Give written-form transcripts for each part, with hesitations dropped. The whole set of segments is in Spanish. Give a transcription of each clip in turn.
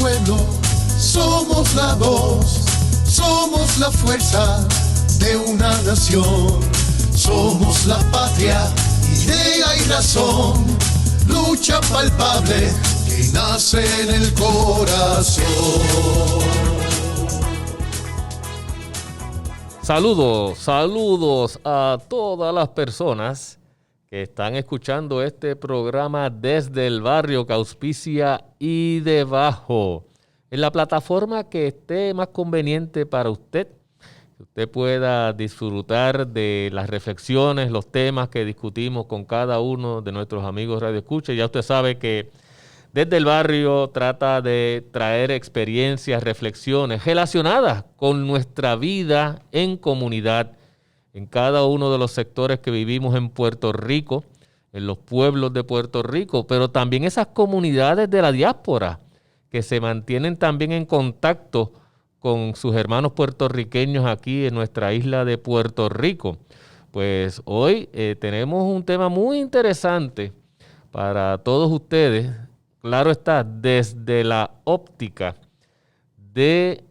pueblo, somos la voz, somos la fuerza de una nación. Somos la patria, idea y razón, lucha palpable que nace en el corazón. Saludos a todas las personas que están escuchando este programa desde el barrio que auspicia y debajo, en la plataforma que esté más conveniente para usted, que usted pueda disfrutar de las reflexiones, los temas que discutimos con cada uno de nuestros amigos Radio Escucha. Ya usted sabe que desde el barrio trata de traer experiencias, reflexiones relacionadas con nuestra vida en comunidad, en cada uno de los sectores que vivimos en Puerto Rico, en los pueblos de Puerto Rico, pero también esas comunidades de la diáspora que se mantienen también en contacto con sus hermanos puertorriqueños aquí en nuestra isla de Puerto Rico. Pues hoy tenemos un tema muy interesante para todos ustedes. Claro está, desde la óptica de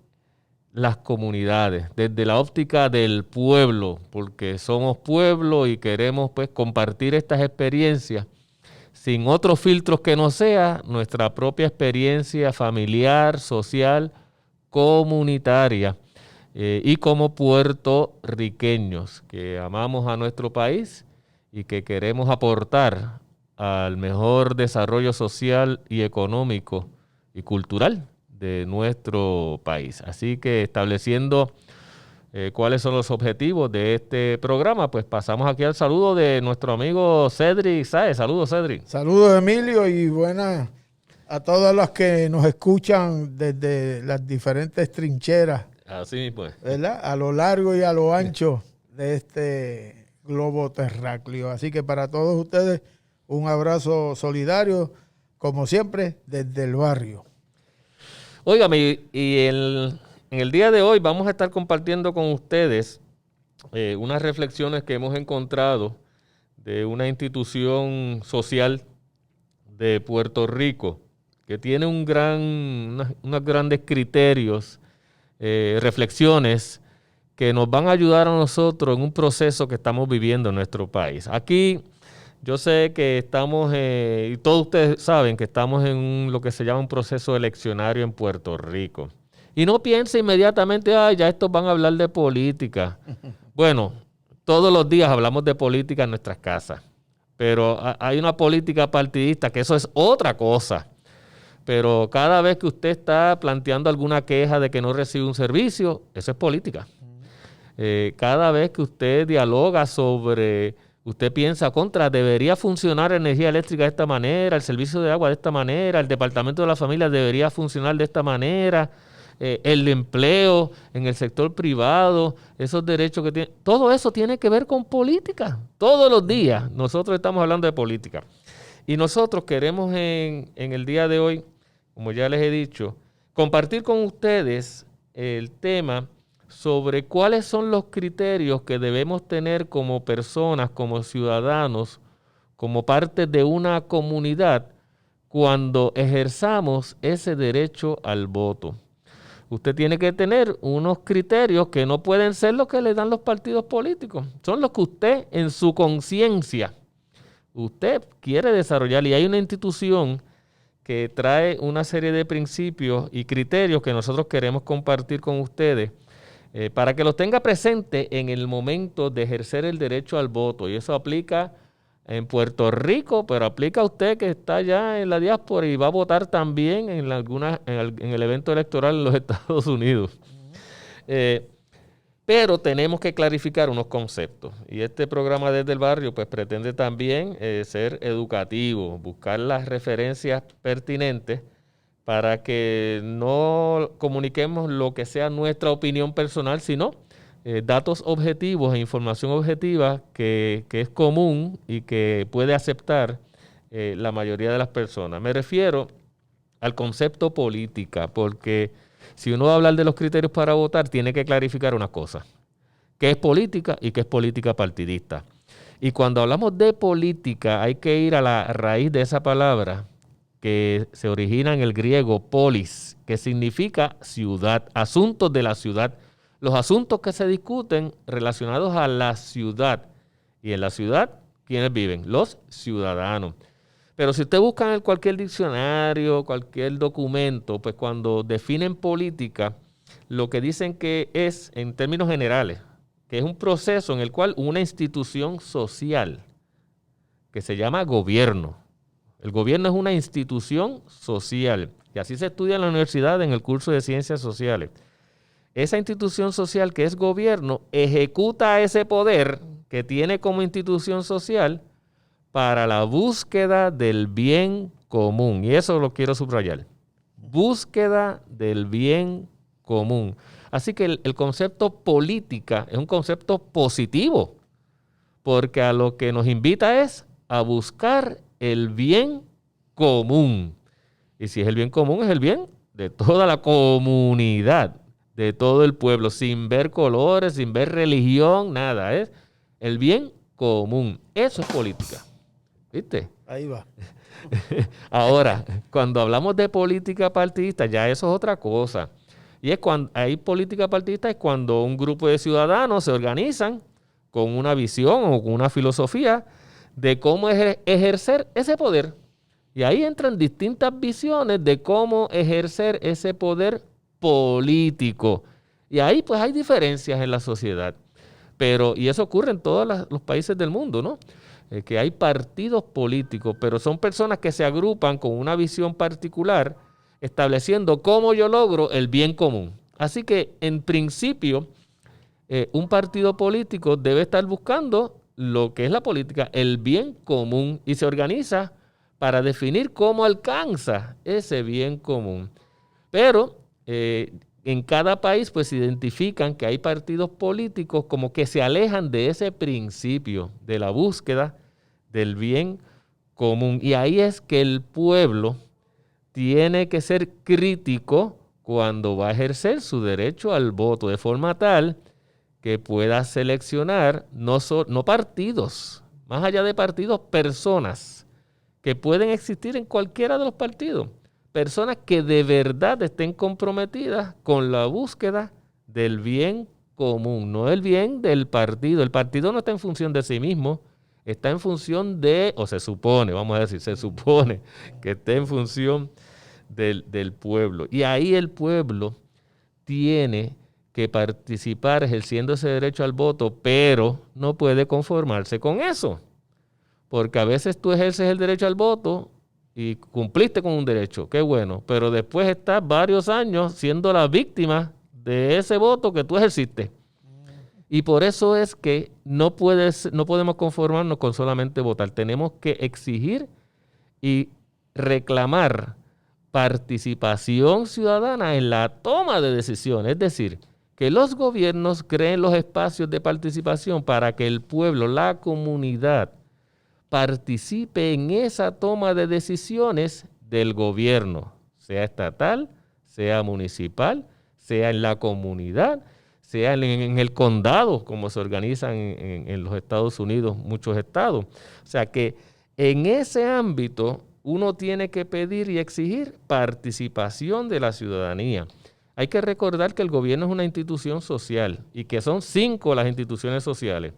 las comunidades, desde la óptica del pueblo, porque somos pueblo y queremos pues compartir estas experiencias sin otros filtros que no sea nuestra propia experiencia familiar, social, comunitaria y como puertorriqueños que amamos a nuestro país y que queremos aportar al mejor desarrollo social y económico y cultural de nuestro país. Así que estableciendo cuáles son los objetivos de este programa, pues pasamos aquí al saludo de nuestro amigo Cedric Sáez. Saludos, Cedric. Saludos, Emilio, y buenas a todos los que nos escuchan desde las diferentes trincheras. Así pues. ¿Verdad? A lo largo y a lo ancho de este globo terráqueo. Así que para todos ustedes, un abrazo solidario, como siempre, desde el barrio. Óigame, y en el día de hoy vamos a estar compartiendo con ustedes unas reflexiones que hemos encontrado de una institución social de Puerto Rico que tiene unos grandes criterios, reflexiones que nos van a ayudar a nosotros en un proceso que estamos viviendo en nuestro país. Aquí yo sé que estamos, y todos ustedes saben que estamos en lo que se llama un proceso eleccionario en Puerto Rico. Y no piense inmediatamente, ya estos van a hablar de política. Bueno, todos los días hablamos de política en nuestras casas, pero hay una política partidista que eso es otra cosa. Pero cada vez que usted está planteando alguna queja de que no recibe un servicio, eso es política. Cada vez que usted dialoga sobre, usted piensa debería funcionar la energía eléctrica de esta manera, el servicio de agua de esta manera, el departamento de la familia debería funcionar de esta manera, el empleo en el sector privado, esos derechos que tiene, todo eso tiene que ver con política. Todos los días nosotros estamos hablando de política. Y nosotros queremos en el día de hoy, como ya les he dicho, compartir con ustedes el tema sobre cuáles son los criterios que debemos tener como personas, como ciudadanos, como parte de una comunidad cuando ejerzamos ese derecho al voto. Usted tiene que tener unos criterios que no pueden ser los que le dan los partidos políticos. Son los que usted en su conciencia, usted quiere desarrollar. Y hay una institución que trae una serie de principios y criterios que nosotros queremos compartir con ustedes para que los tenga presente en el momento de ejercer el derecho al voto. Y eso aplica en Puerto Rico, pero aplica a usted que está allá en la diáspora y va a votar también en el evento electoral en los Estados Unidos. Pero tenemos que clarificar unos conceptos. Y este programa Desde el Barrio pues pretende también ser educativo, buscar las referencias pertinentes para que no comuniquemos lo que sea nuestra opinión personal, sino datos objetivos e información objetiva que es común y que puede aceptar la mayoría de las personas. Me refiero al concepto política, porque si uno va a hablar de los criterios para votar, tiene que clarificar una cosa: qué es política y qué es política partidista. Y cuando hablamos de política, hay que ir a la raíz de esa palabra, que se origina en el griego polis, que significa ciudad, asuntos de la ciudad. Los asuntos que se discuten relacionados a la ciudad. Y en la ciudad, ¿quiénes viven? Los ciudadanos. Pero si usted busca en cualquier diccionario, cualquier documento, pues cuando definen política, lo que dicen que es, en términos generales, que es un proceso en el cual una institución social, que se llama gobierno. El gobierno es una institución social, y así se estudia en la universidad en el curso de Ciencias Sociales. Esa institución social que es gobierno ejecuta ese poder que tiene como institución social para la búsqueda del bien común. Y eso lo quiero subrayar. Búsqueda del bien común. Así que el concepto política es un concepto positivo, porque a lo que nos invita es a buscar el bien común. Y si es el bien común, es el bien de toda la comunidad, de todo el pueblo, sin ver colores, sin ver religión, nada. Es el bien común. Eso es política. ¿Viste? Ahí va. Ahora, cuando hablamos de política partidista, ya eso es otra cosa. Y es cuando hay política partidista, es cuando un grupo de ciudadanos se organizan con una visión o con una filosofía de cómo ejercer ese poder. Y ahí entran distintas visiones de cómo ejercer ese poder político. Y ahí pues hay diferencias en la sociedad. Y eso ocurre en todos los países del mundo, ¿no? Que hay partidos políticos, pero son personas que se agrupan con una visión particular, estableciendo cómo yo logro el bien común. Así que, en principio, un partido político debe estar buscando lo que es la política, el bien común, y se organiza para definir cómo alcanza ese bien común. Pero en cada país pues identifican que hay partidos políticos como que se alejan de ese principio de la búsqueda del bien común. Y ahí es que el pueblo tiene que ser crítico cuando va a ejercer su derecho al voto, de forma tal que pueda seleccionar no partidos, más allá de partidos, personas que pueden existir en cualquiera de los partidos. Personas que de verdad estén comprometidas con la búsqueda del bien común, no el bien del partido. El partido no está en función de sí mismo, está en función de, o se supone, vamos a decir, se supone que está en función del pueblo. Y ahí el pueblo tiene que participar ejerciendo ese derecho al voto, pero no puede conformarse con eso. Porque a veces tú ejerces el derecho al voto y cumpliste con un derecho, qué bueno, pero después estás varios años siendo la víctima de ese voto que tú ejerciste. Y por eso es que no podemos conformarnos con solamente votar. Tenemos que exigir y reclamar participación ciudadana en la toma de decisiones. Es decir, que los gobiernos creen los espacios de participación para que el pueblo, la comunidad, participe en esa toma de decisiones del gobierno, sea estatal, sea municipal, sea en la comunidad, sea en el condado, como se organizan en los Estados Unidos, muchos estados. O sea que en ese ámbito uno tiene que pedir y exigir participación de la ciudadanía. Hay que recordar que el gobierno es una institución social y que son 5 las instituciones sociales.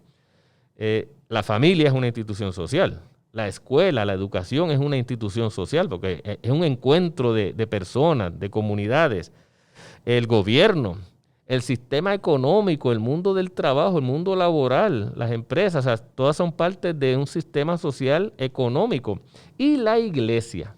La familia es una institución social, la escuela, la educación es una institución social porque es un encuentro de personas, de comunidades. El gobierno, el sistema económico, el mundo del trabajo, el mundo laboral, las empresas, o sea, todas son parte de un sistema social económico. Y la iglesia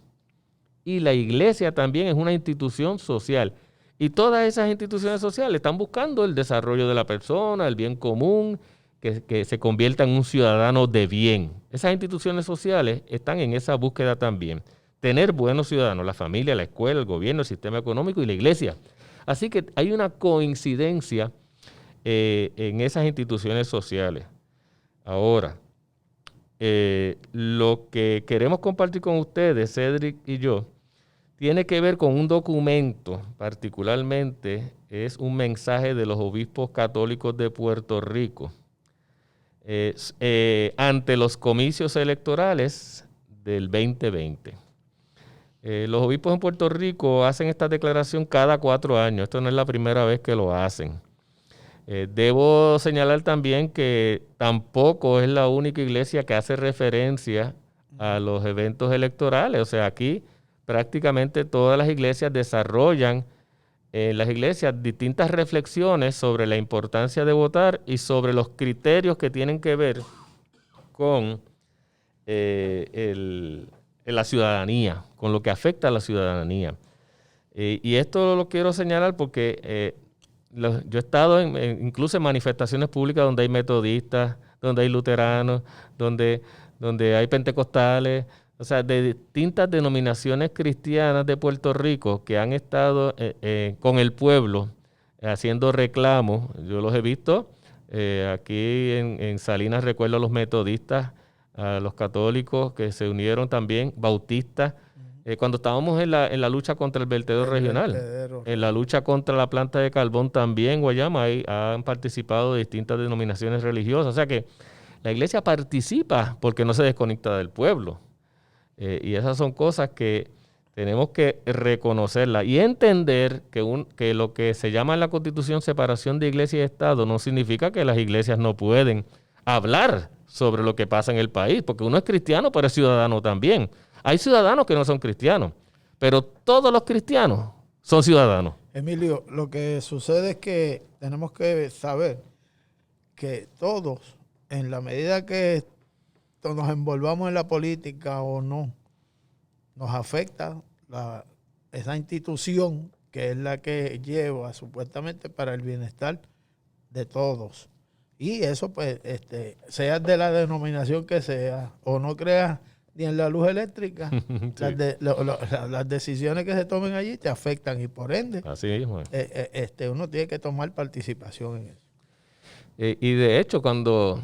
también es una institución social. Y todas esas instituciones sociales están buscando el desarrollo de la persona, el bien común, que se convierta en un ciudadano de bien. Esas instituciones sociales están en esa búsqueda también. Tener buenos ciudadanos, la familia, la escuela, el gobierno, el sistema económico y la iglesia. Así que hay una coincidencia en esas instituciones sociales. Ahora, lo que queremos compartir con ustedes, Cedric y yo, tiene que ver con un documento, particularmente es un mensaje de los obispos católicos de Puerto Rico ante los comicios electorales del 2020. Los obispos en Puerto Rico hacen esta declaración cada 4 años. Esto no es la primera vez que lo hacen. Debo señalar también que tampoco es la única iglesia que hace referencia a los eventos electorales. O sea, aquí prácticamente todas las iglesias desarrollan en las iglesias distintas reflexiones sobre la importancia de votar y sobre los criterios que tienen que ver con la ciudadanía, con lo que afecta a la ciudadanía. Y esto lo quiero señalar porque yo he estado incluso en manifestaciones públicas donde hay metodistas, donde hay luteranos, donde hay pentecostales, o sea, de distintas denominaciones cristianas de Puerto Rico que han estado con el pueblo haciendo reclamos. Yo los he visto aquí en Salinas, recuerdo a los metodistas, a los católicos que se unieron también, bautistas, cuando estábamos en la lucha contra el vertedero regional, en la lucha contra la planta de carbón también, Guayama, ahí han participado de distintas denominaciones religiosas. O sea que la iglesia participa porque no se desconecta del pueblo. Y esas son cosas que tenemos que reconocerlas y entender que lo que se llama en la Constitución separación de iglesia y Estado no significa que las iglesias no pueden hablar sobre lo que pasa en el país, porque uno es cristiano, pero es ciudadano también. Hay ciudadanos que no son cristianos, pero todos los cristianos son ciudadanos. Emilio, lo que sucede es que tenemos que saber que todos, en la medida que nos envolvamos en la política o no, nos afecta esa institución que es la que lleva supuestamente para el bienestar de todos. Y eso, pues, sea de la denominación que sea, o no creas ni en la luz eléctrica, sí. Las decisiones que se tomen allí te afectan y por ende así mismo uno tiene que tomar participación en eso. Y de hecho, cuando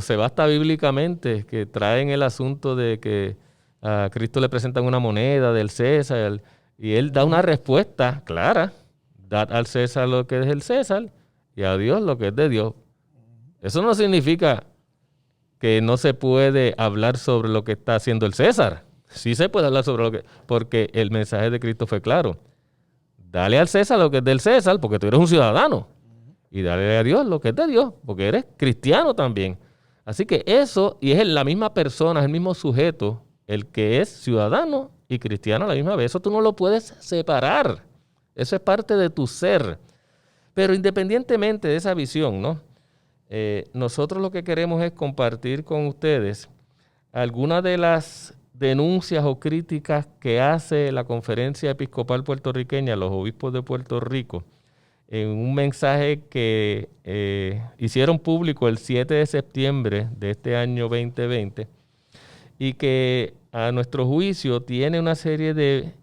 se va hasta bíblicamente, que traen el asunto de que a Cristo le presentan una moneda del César, y él da una respuesta clara: dad al César lo que es del César y a Dios lo que es de Dios. Eso no significa que no se puede hablar sobre lo que está haciendo el César. Sí se puede hablar sobre porque el mensaje de Cristo fue claro. Dale al César lo que es del César, porque tú eres un ciudadano. Y dale a Dios lo que es de Dios, porque eres cristiano también. Así que eso, y es la misma persona, es el mismo sujeto, el que es ciudadano y cristiano a la misma vez. Eso tú no lo puedes separar. Eso es parte de tu ser. Pero independientemente de esa visión, ¿no? Nosotros lo que queremos es compartir con ustedes algunas de las denuncias o críticas que hace la Conferencia Episcopal Puertorriqueña, los obispos de Puerto Rico, en un mensaje que hicieron público el 7 de septiembre de este año 2020 y que a nuestro juicio tiene una serie de,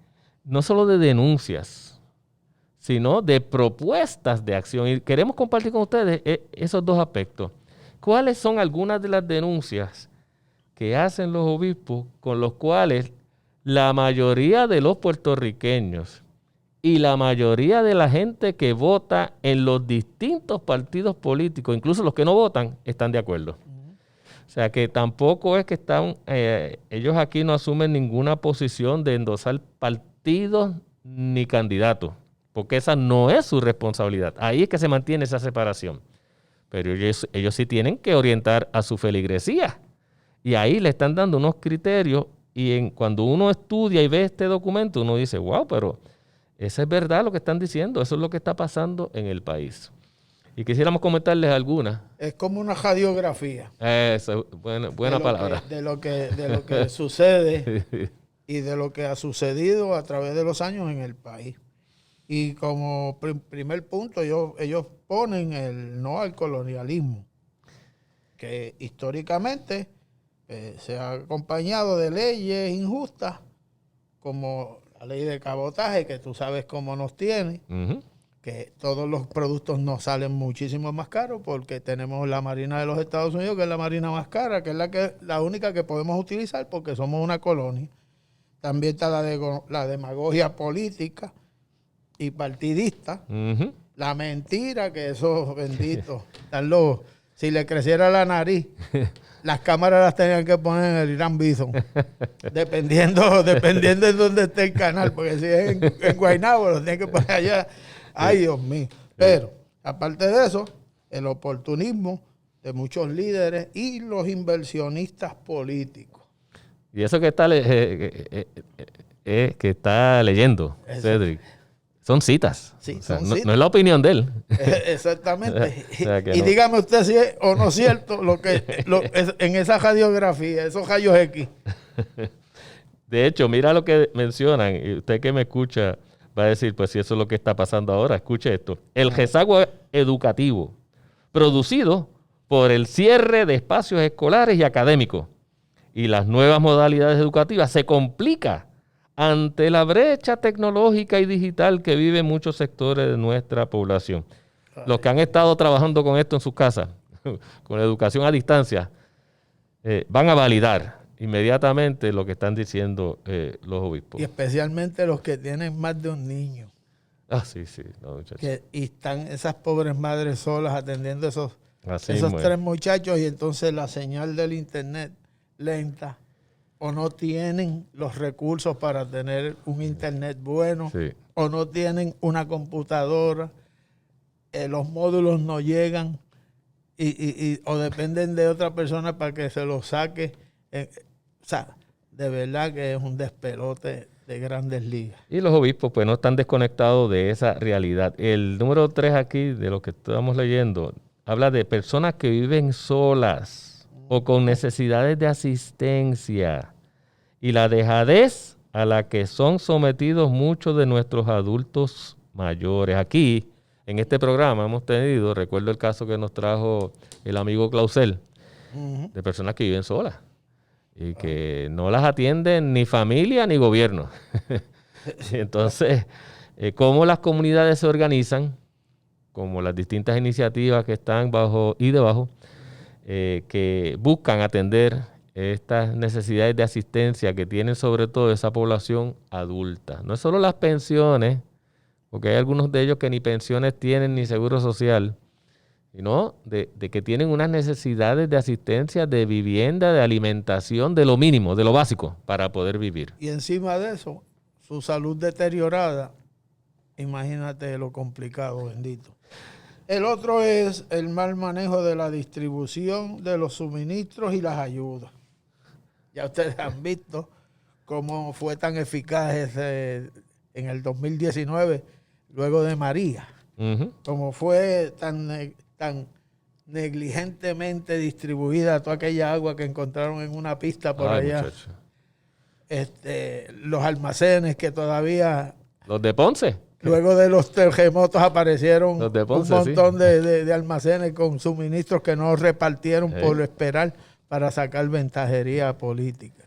no solo de denuncias, sino de propuestas de acción. Y queremos compartir con ustedes esos dos aspectos. ¿Cuáles son algunas de las denuncias que hacen los obispos con los cuales la mayoría de los puertorriqueños y la mayoría de la gente que vota en los distintos partidos políticos, incluso los que no votan, están de acuerdo? O sea que tampoco es que están, ellos aquí no asumen ninguna posición de endosar partidos ni candidatos, porque esa no es su responsabilidad. Ahí es que se mantiene esa separación. Pero ellos sí tienen que orientar a su feligresía. Y ahí le están dando unos criterios y cuando uno estudia y ve este documento, uno dice, wow, pero eso es verdad lo que están diciendo, eso es lo que está pasando en el país. Y quisiéramos comentarles algunas. Es como una radiografía. Eso, buena palabra. De lo que sucede y de lo que ha sucedido a través de los años en el país. Y como primer punto, ellos ponen el no al colonialismo, que históricamente se ha acompañado de leyes injustas, como la ley de cabotaje, que tú sabes cómo nos tiene, que todos los productos nos salen muchísimo más caros porque tenemos la Marina de los Estados Unidos, que es la marina más cara, que es la única que podemos utilizar porque somos una colonia. También está la demagogia política y partidista, la mentira, que esos benditos, si le creciera la nariz, las cámaras las tenían que poner en el Irán Bison, dependiendo de dónde esté el canal, porque si es en Guaynabo, lo tienen que poner allá. Ay, Dios mío. Pero, aparte de eso, el oportunismo de muchos líderes y los inversionistas políticos. Y eso que está leyendo, Eso. Cedric, son citas. Sí, O sea, son no, citas. no es la opinión de él. Exactamente. O sea, que y no. dígame usted si es o no cierto en esa radiografía, esos rayos X. De hecho, mira lo que mencionan, y usted que me escucha va a decir, pues si eso es lo que está pasando ahora, escuche esto. El rezago educativo producido por el cierre de espacios escolares y académicos y las nuevas modalidades educativas se complica ante la brecha tecnológica y digital que viven muchos sectores de nuestra población. Los que han estado trabajando con esto en sus casas, con la educación a distancia, van a validar inmediatamente lo que están diciendo los obispos. Y especialmente los que tienen más de un niño. Ah, sí, no, muchachos. Y están esas pobres madres solas atendiendo esos Así esos mismo es. 3 muchachos, y entonces la señal del internet lenta, o no tienen los recursos para tener un internet bueno, Sí. o no tienen una computadora, los módulos no llegan, o dependen de otra persona para que se los saque. O sea, de verdad que es un despelote de grandes ligas. Y los obispos pues no están desconectados de esa realidad. El número 3 aquí, de lo que estamos leyendo, habla de personas que viven solas o con necesidades de asistencia y la dejadez a la que son sometidos muchos de nuestros adultos mayores. Aquí, en este programa, hemos tenido, recuerdo el caso que nos trajo el amigo Clausel, de personas que viven solas y que no las atienden ni familia ni gobierno. Entonces, cómo las comunidades se organizan, como las distintas iniciativas que están bajo y debajo, que buscan atender estas necesidades de asistencia que tienen sobre todo esa población adulta. No es solo las pensiones, porque hay algunos de ellos que ni pensiones tienen ni seguro social, sino de que tienen unas necesidades de asistencia, de vivienda, de alimentación, de lo mínimo, de lo básico para poder vivir. Y encima de eso, su salud deteriorada, imagínate lo complicado, bendito. El otro es el mal manejo de la distribución de los suministros y las ayudas. Ya ustedes han visto cómo fue tan eficaz en el 2019, luego de María. Como fue tan negligentemente distribuida toda aquella agua que encontraron en una pista por allá. Muchacho. Los almacenes que todavía... Los de Ponce. Luego de los terremotos aparecieron Los de Ponce, un montón de almacenes con suministros que no repartieron por esperar para sacar ventajería política.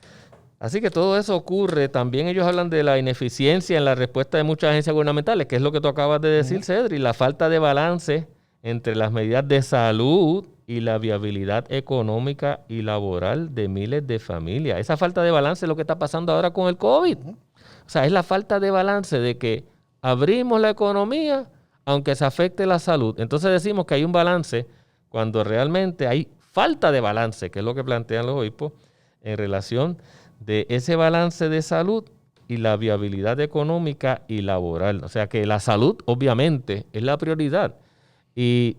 Así que todo eso ocurre. También ellos hablan de la ineficiencia en la respuesta de muchas agencias gubernamentales, que es lo que tú acabas de decir, Cedri, la falta de balance entre las medidas de salud y la viabilidad económica y laboral de miles de familias. Esa falta de balance es lo que está pasando ahora con el COVID. O sea, es la falta de balance de que abrimos la economía aunque se afecte la salud. Entonces decimos que hay un balance cuando realmente hay falta de balance, que es lo que plantean los obispos en relación de ese balance de salud y la viabilidad económica y laboral. O sea que la salud obviamente es la prioridad. Y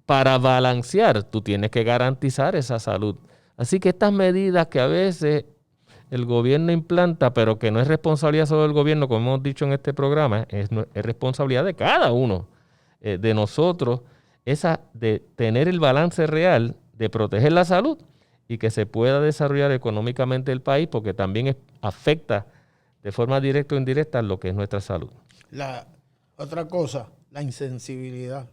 para balancear, tú tienes que garantizar esa salud. Así que estas medidas que a veces el gobierno implanta, pero que no es responsabilidad solo del gobierno, como hemos dicho en este programa, es responsabilidad de cada uno de nosotros, esa de tener el balance real, de proteger la salud y que se pueda desarrollar económicamente el país, porque también afecta de forma directa o indirecta lo que es nuestra salud. La otra cosa, la insensibilidad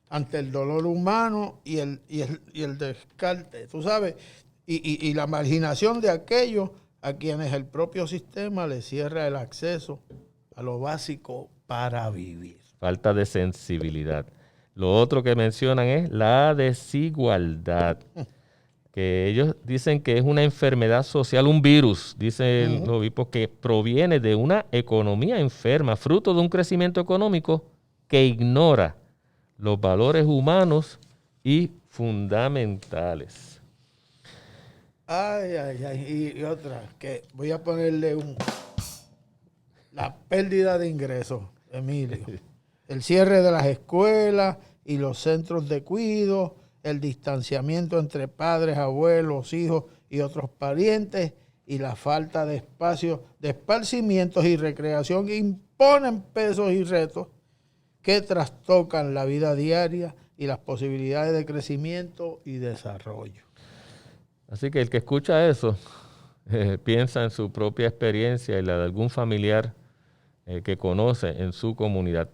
ante el dolor humano y el descarte, tú sabes, y la marginación de aquellos a quienes el propio sistema les cierra el acceso a lo básico para vivir. Falta de sensibilidad. Lo otro que mencionan es la desigualdad, que ellos dicen que es una enfermedad social, un virus, dicen los obispos, que proviene de una economía enferma, fruto de un crecimiento económico que ignora los valores humanos y fundamentales. Y otra, que voy a ponerle la pérdida de ingresos, Emilio. El cierre de las escuelas y los centros de cuidado, el distanciamiento entre padres, abuelos, hijos y otros parientes y la falta de espacios de esparcimientos y recreación imponen pesos y retos que trastocan la vida diaria y las posibilidades de crecimiento y desarrollo. Así que el que escucha eso piensa en su propia experiencia y la de algún familiar que conoce en su comunidad.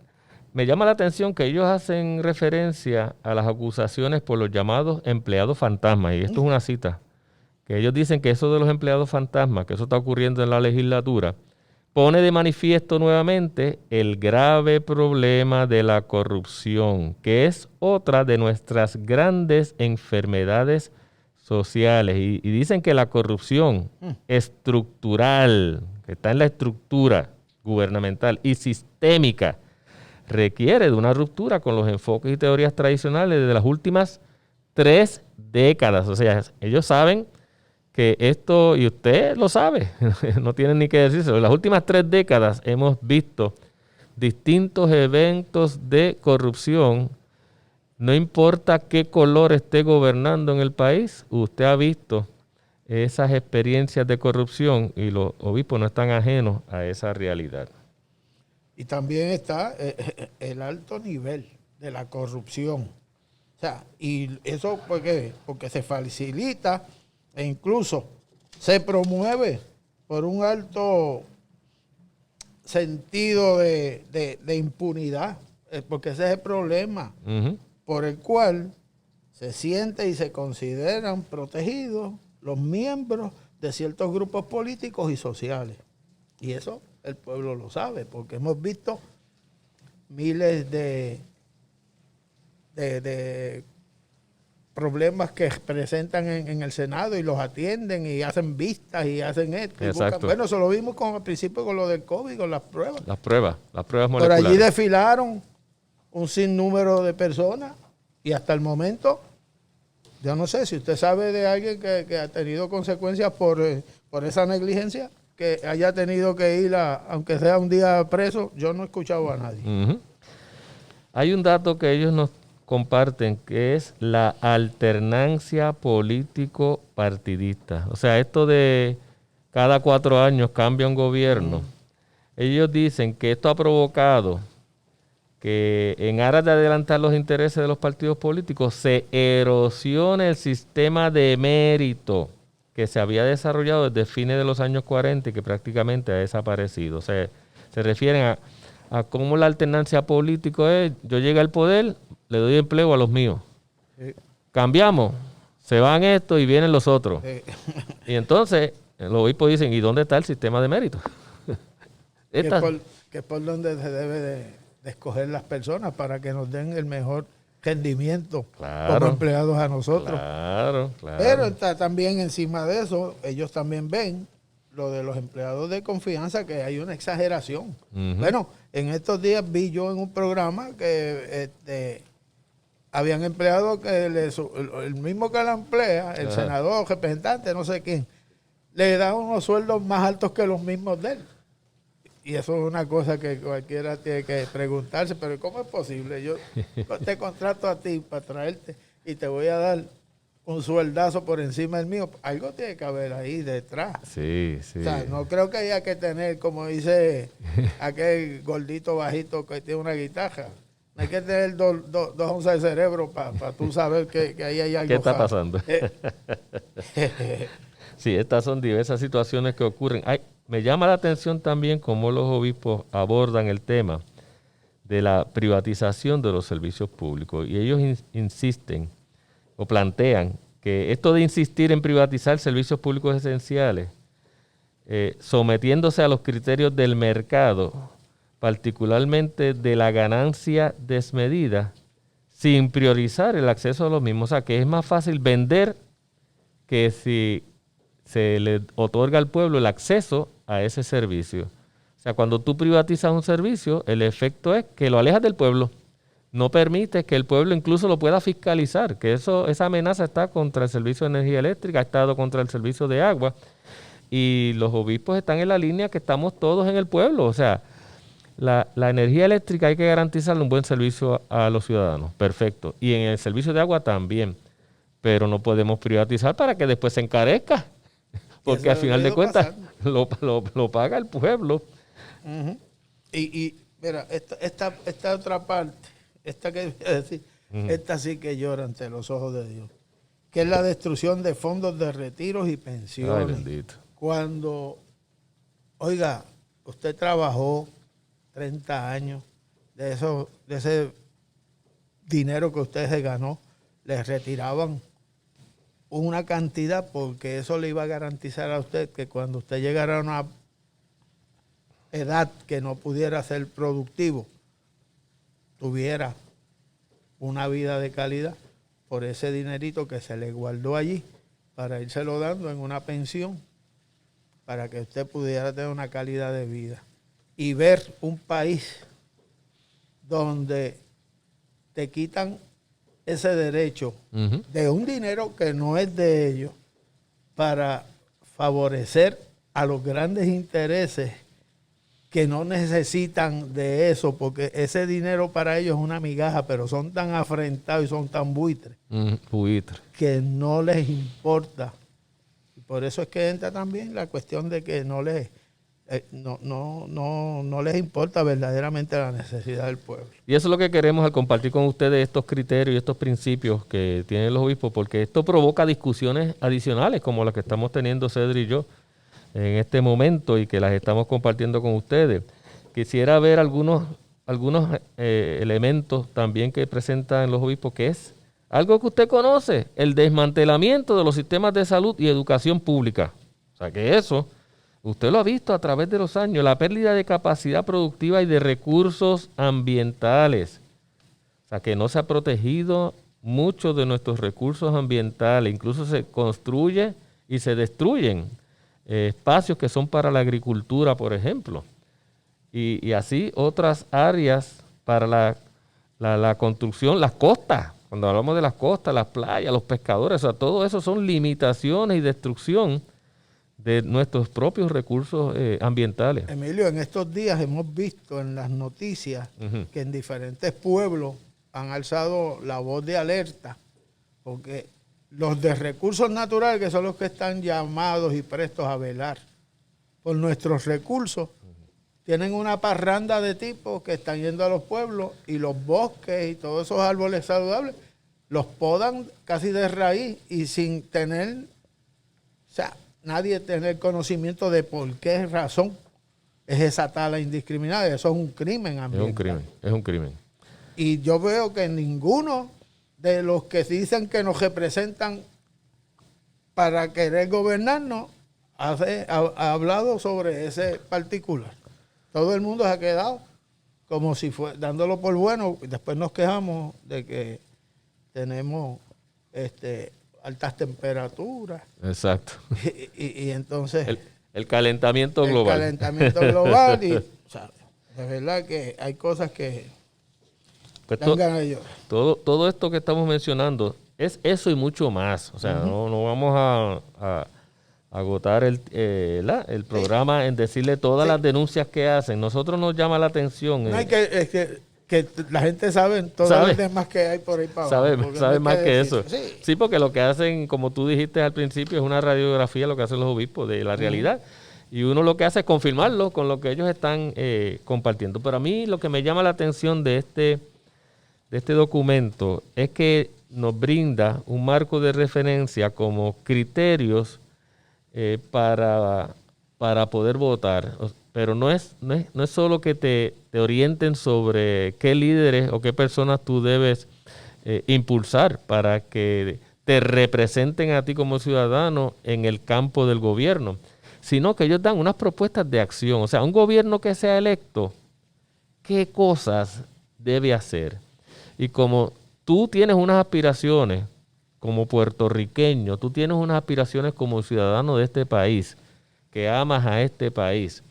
Me llama la atención que ellos hacen referencia a las acusaciones por los llamados empleados fantasmas, y esto es una cita, que ellos dicen que eso de los empleados fantasmas, que eso está ocurriendo en la legislatura, pone de manifiesto nuevamente el grave problema de la corrupción, que es otra de nuestras grandes enfermedades sociales. Y dicen que la corrupción estructural, que está en la estructura gubernamental y sistémica, requiere de una ruptura con los enfoques y teorías tradicionales de las últimas 3 décadas. O sea, ellos saben que esto, y usted lo sabe, no tienen ni que decírselo, en las últimas 3 décadas hemos visto distintos eventos de corrupción. No importa qué color esté gobernando en el país, usted ha visto esas experiencias de corrupción y los obispos no están ajenos a esa realidad. Y también está el alto nivel de la corrupción. O sea, y eso porque se facilita e incluso se promueve por un alto sentido de impunidad, porque ese es el problema por el cual se siente y se consideran protegidos los miembros de ciertos grupos políticos y sociales. Y eso el pueblo lo sabe, porque hemos visto miles de problemas que presentan en el Senado y los atienden y hacen vistas y hacen esto. Y buscan, bueno, eso lo vimos al principio con lo del COVID, con las pruebas. Las pruebas moleculares. Por allí desfilaron un sinnúmero de personas y hasta el momento, yo no sé si usted sabe de alguien que ha tenido consecuencias por esa negligencia, que haya tenido que ir, aunque sea un día preso. Yo no he escuchado a nadie. Hay un dato que ellos nos comparten que es la alternancia político-partidista. O sea, esto de cada 4 años cambia un gobierno. Ellos dicen que esto ha provocado que en aras de adelantar los intereses de los partidos políticos se erosione el sistema de mérito que se había desarrollado desde fines de los años 40 y que prácticamente ha desaparecido. O sea, se refieren a cómo la alternancia política es: yo llegué al poder, le doy empleo a los míos. Cambiamos, se van estos y vienen los otros. Y entonces los obispos dicen: ¿y dónde está el sistema de mérito? Que es por donde se debe de escoger las personas para que nos den el mejor rendimiento como empleados a nosotros. Claro. Pero está también encima de eso, ellos también ven lo de los empleados de confianza, que hay una exageración. Bueno, en estos días vi yo en un programa que habían empleados que el mismo que la emplea, el senador, representante, no sé quién, le da unos sueldos más altos que los mismos de él. Y eso es una cosa que cualquiera tiene que preguntarse, pero ¿cómo es posible? Yo te contrato a ti para traerte y te voy a dar un sueldazo por encima del mío. Algo tiene que haber ahí detrás. Sí. O sea, no creo que haya que tener, como dice aquel gordito bajito que tiene una guitarra. No hay que tener 2 onzas de cerebro para tú saber que ahí hay algo. ¿Qué está pasando? Sí, estas son diversas situaciones que ocurren. Me llama la atención también cómo los obispos abordan el tema de la privatización de los servicios públicos. Y ellos insisten o plantean que esto de insistir en privatizar servicios públicos esenciales, sometiéndose a los criterios del mercado, particularmente de la ganancia desmedida, sin priorizar el acceso a los mismos. O sea, que es más fácil vender que si se le otorga al pueblo el acceso a ese servicio. O sea, cuando tú privatizas un servicio, el efecto es que lo alejas del pueblo, no permite que el pueblo incluso lo pueda fiscalizar, que esa amenaza está contra el servicio de energía eléctrica, ha estado contra el servicio de agua, y los obispos están en la línea que estamos todos en el pueblo. O sea, la energía eléctrica hay que garantizarle un buen servicio a los ciudadanos, perfecto, y en el servicio de agua también, pero no podemos privatizar para que después se encarezca, porque al final de cuentas lo paga el pueblo. Uh-huh. Y mira, esta otra parte, esta que voy a decir, esta sí que llora ante los ojos de Dios, que es la destrucción de fondos de retiros y pensiones. Ay, bendito. Cuando, oiga, usted trabajó 30 años, de ese dinero que usted se ganó, le retiraban una cantidad, porque eso le iba a garantizar a usted que cuando usted llegara a una edad que no pudiera ser productivo, tuviera una vida de calidad por ese dinerito que se le guardó allí para írselo dando en una pensión para que usted pudiera tener una calidad de vida. Y ver un país donde te quitan ese derecho de un dinero que no es de ellos para favorecer a los grandes intereses que no necesitan de eso, porque ese dinero para ellos es una migaja, pero son tan afrentados y son tan buitres que no les importa. Y por eso es que entra también la cuestión de que no les importa verdaderamente la necesidad del pueblo. Y eso es lo que queremos al compartir con ustedes estos criterios y estos principios que tienen los obispos, porque esto provoca discusiones adicionales como las que estamos teniendo Cedri y yo en este momento y que las estamos compartiendo con ustedes. Quisiera ver algunos elementos también que presentan los obispos, que es algo que usted conoce, el desmantelamiento de los sistemas de salud y educación pública. O sea que eso, usted lo ha visto a través de los años, la pérdida de capacidad productiva y de recursos ambientales. O sea que no se ha protegido mucho de nuestros recursos ambientales, incluso se construye y se destruyen espacios que son para la agricultura, por ejemplo, y así otras áreas para la construcción, las costas, cuando hablamos de las costas, las playas, los pescadores, o sea, todo eso son limitaciones y destrucción de nuestros propios recursos ambientales. Emilio, en estos días hemos visto en las noticias que en diferentes pueblos han alzado la voz de alerta, porque los de recursos naturales, que son los que están llamados y prestos a velar por nuestros recursos, tienen una parranda de tipos que están yendo a los pueblos y los bosques y todos esos árboles saludables los podan casi de raíz y sin tener, o sea, nadie tener conocimiento de por qué razón es esa tala indiscriminada. Eso es un crimen ambiental. Es un crimen. Y yo veo que ninguno de los que dicen que nos representan para querer gobernarnos ha hablado sobre ese particular. Todo el mundo se ha quedado como si fuera dándolo por bueno, y después nos quejamos de que tenemos altas temperaturas. Exacto. Y entonces el calentamiento global. El calentamiento global y, o sea, de verdad que hay cosas que pues dan ganas de llorar. Todo esto que estamos mencionando es eso y mucho más. O sea, no vamos a agotar el programa en decirle todas las denuncias que hacen. Nosotros nos llama la atención. No hay que la gente sabe todos los temas que hay por ahí para abajo. Sabe más que eso. Sí. Sí, porque lo que hacen, como tú dijiste al principio, es una radiografía, lo que hacen los obispos de la realidad. Y uno lo que hace es confirmarlo con lo que ellos están compartiendo. Pero a mí lo que me llama la atención de este documento es que nos brinda un marco de referencia como criterios para poder votar. Pero no es solo que te orienten sobre qué líderes o qué personas tú debes impulsar para que te representen a ti como ciudadano en el campo del gobierno, sino que ellos dan unas propuestas de acción. O sea, un gobierno que sea electo, ¿qué cosas debe hacer? Y como tú tienes unas aspiraciones como puertorriqueño, tú tienes unas aspiraciones como ciudadano de este país, que amas a este país,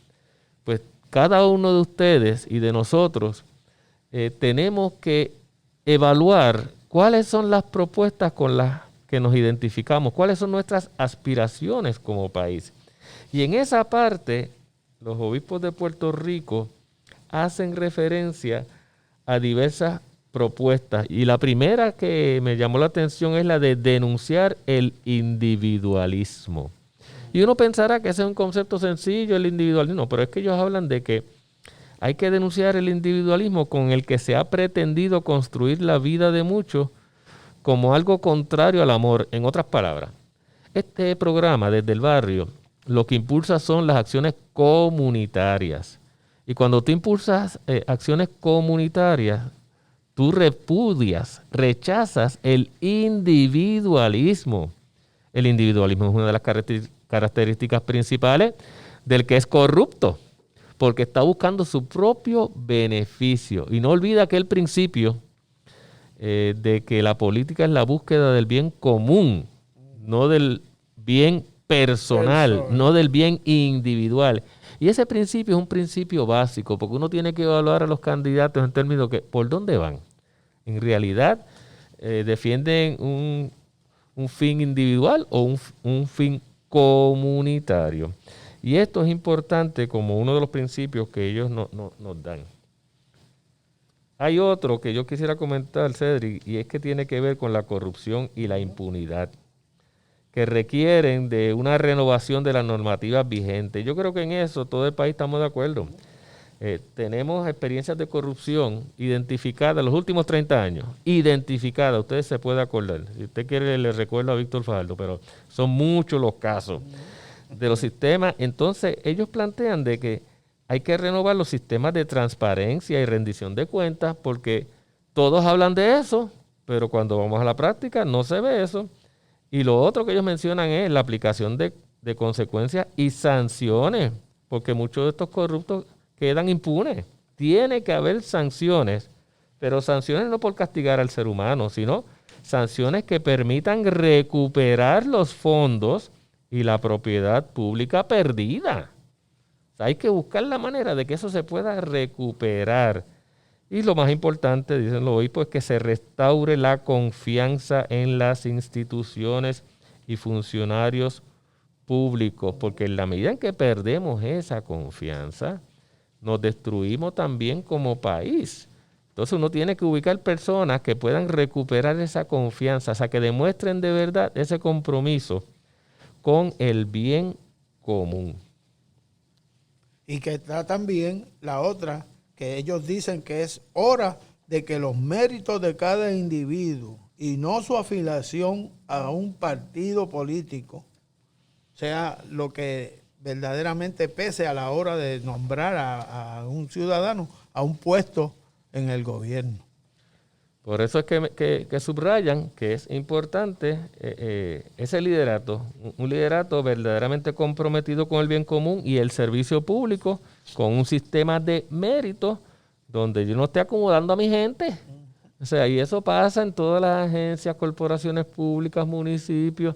pues cada uno de ustedes y de nosotros tenemos que evaluar cuáles son las propuestas con las que nos identificamos, cuáles son nuestras aspiraciones como país. Y en esa parte, los obispos de Puerto Rico hacen referencia a diversas propuestas. Y la primera que me llamó la atención es la de denunciar el individualismo. Y uno pensará que ese es un concepto sencillo, el individualismo, pero es que ellos hablan de que hay que denunciar el individualismo con el que se ha pretendido construir la vida de muchos como algo contrario al amor. En otras palabras, este programa desde el barrio lo que impulsa son las acciones comunitarias. Y cuando tú impulsas acciones comunitarias, tú repudias, rechazas el individualismo. El individualismo es una de las características principales del que es corrupto, porque está buscando su propio beneficio. Y no olvida aquel principio de que la política es la búsqueda del bien común, no del bien personal, no del bien individual. Y ese principio es un principio básico, porque uno tiene que evaluar a los candidatos en términos de por dónde van. En realidad, defienden un fin individual o un fin comunitario. Y esto es importante como uno de los principios que ellos nos dan. Hay otro que yo quisiera comentar, Cedric, y es que tiene que ver con la corrupción y la impunidad, que requieren de una renovación de las normativas vigentes. Yo creo que en eso todo el país estamos de acuerdo. Tenemos experiencias de corrupción identificadas en los últimos 30 años, identificadas, usted se puede acordar. Si usted quiere, le recuerdo a Víctor Fajardo, pero son muchos los casos de los sistemas. Entonces, ellos plantean de que hay que renovar los sistemas de transparencia y rendición de cuentas, porque todos hablan de eso, pero cuando vamos a la práctica no se ve eso. Y lo otro que ellos mencionan es la aplicación de consecuencias y sanciones, porque muchos de estos corruptos quedan impunes. Tiene que haber sanciones, pero sanciones no por castigar al ser humano, sino sanciones que permitan recuperar los fondos y la propiedad pública perdida. O sea, hay que buscar la manera de que eso se pueda recuperar. Y lo más importante, dicen los obispos, es que se restaure la confianza en las instituciones y funcionarios públicos, porque en la medida en que perdemos esa confianza, nos destruimos también como país. Entonces uno tiene que ubicar personas que puedan recuperar esa confianza, o sea, que demuestren de verdad ese compromiso con el bien común. Y que está también la otra, que ellos dicen que es hora de que los méritos de cada individuo y no su afiliación a un partido político sea lo que verdaderamente pese a la hora de nombrar a un ciudadano a un puesto en el gobierno. Por eso es que subrayan que es importante ese liderato, un liderato verdaderamente comprometido con el bien común y el servicio público, con un sistema de méritos donde yo no esté acomodando a mi gente. O sea, y eso pasa en todas las agencias, corporaciones públicas, municipios,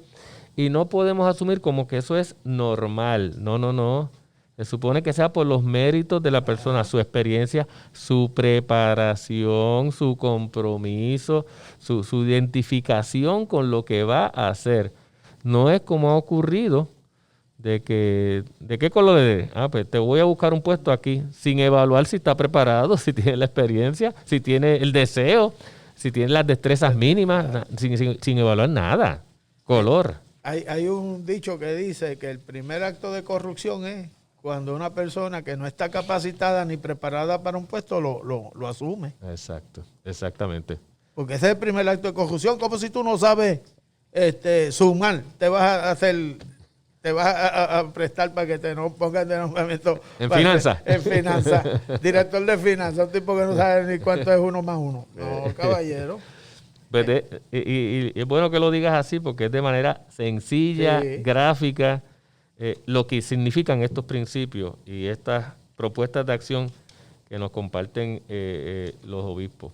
y no podemos asumir como que eso es normal. No. Se supone que sea por los méritos de la persona, su experiencia, su preparación, su compromiso, su identificación con lo que va a hacer. No es como ha ocurrido ¿de qué color eres? Pues te voy a buscar un puesto aquí, sin evaluar si está preparado, si tiene la experiencia, si tiene el deseo, si tiene las destrezas mínimas, sin evaluar nada. Color. Hay un dicho que dice que el primer acto de corrupción es cuando una persona que no está capacitada ni preparada para un puesto lo asume. Exacto, exactamente. Porque ese es el primer acto de corrupción. Como si tú no sabes sumar, te vas a prestar para que te no pongan de nombramiento. En finanzas. En finanzas. Director de finanzas, un tipo que no sabe ni cuánto es 1 más 1. No, caballero. Pues y es bueno que lo digas así porque es de manera sencilla, gráfica, lo que significan estos principios y estas propuestas de acción que nos comparten los obispos.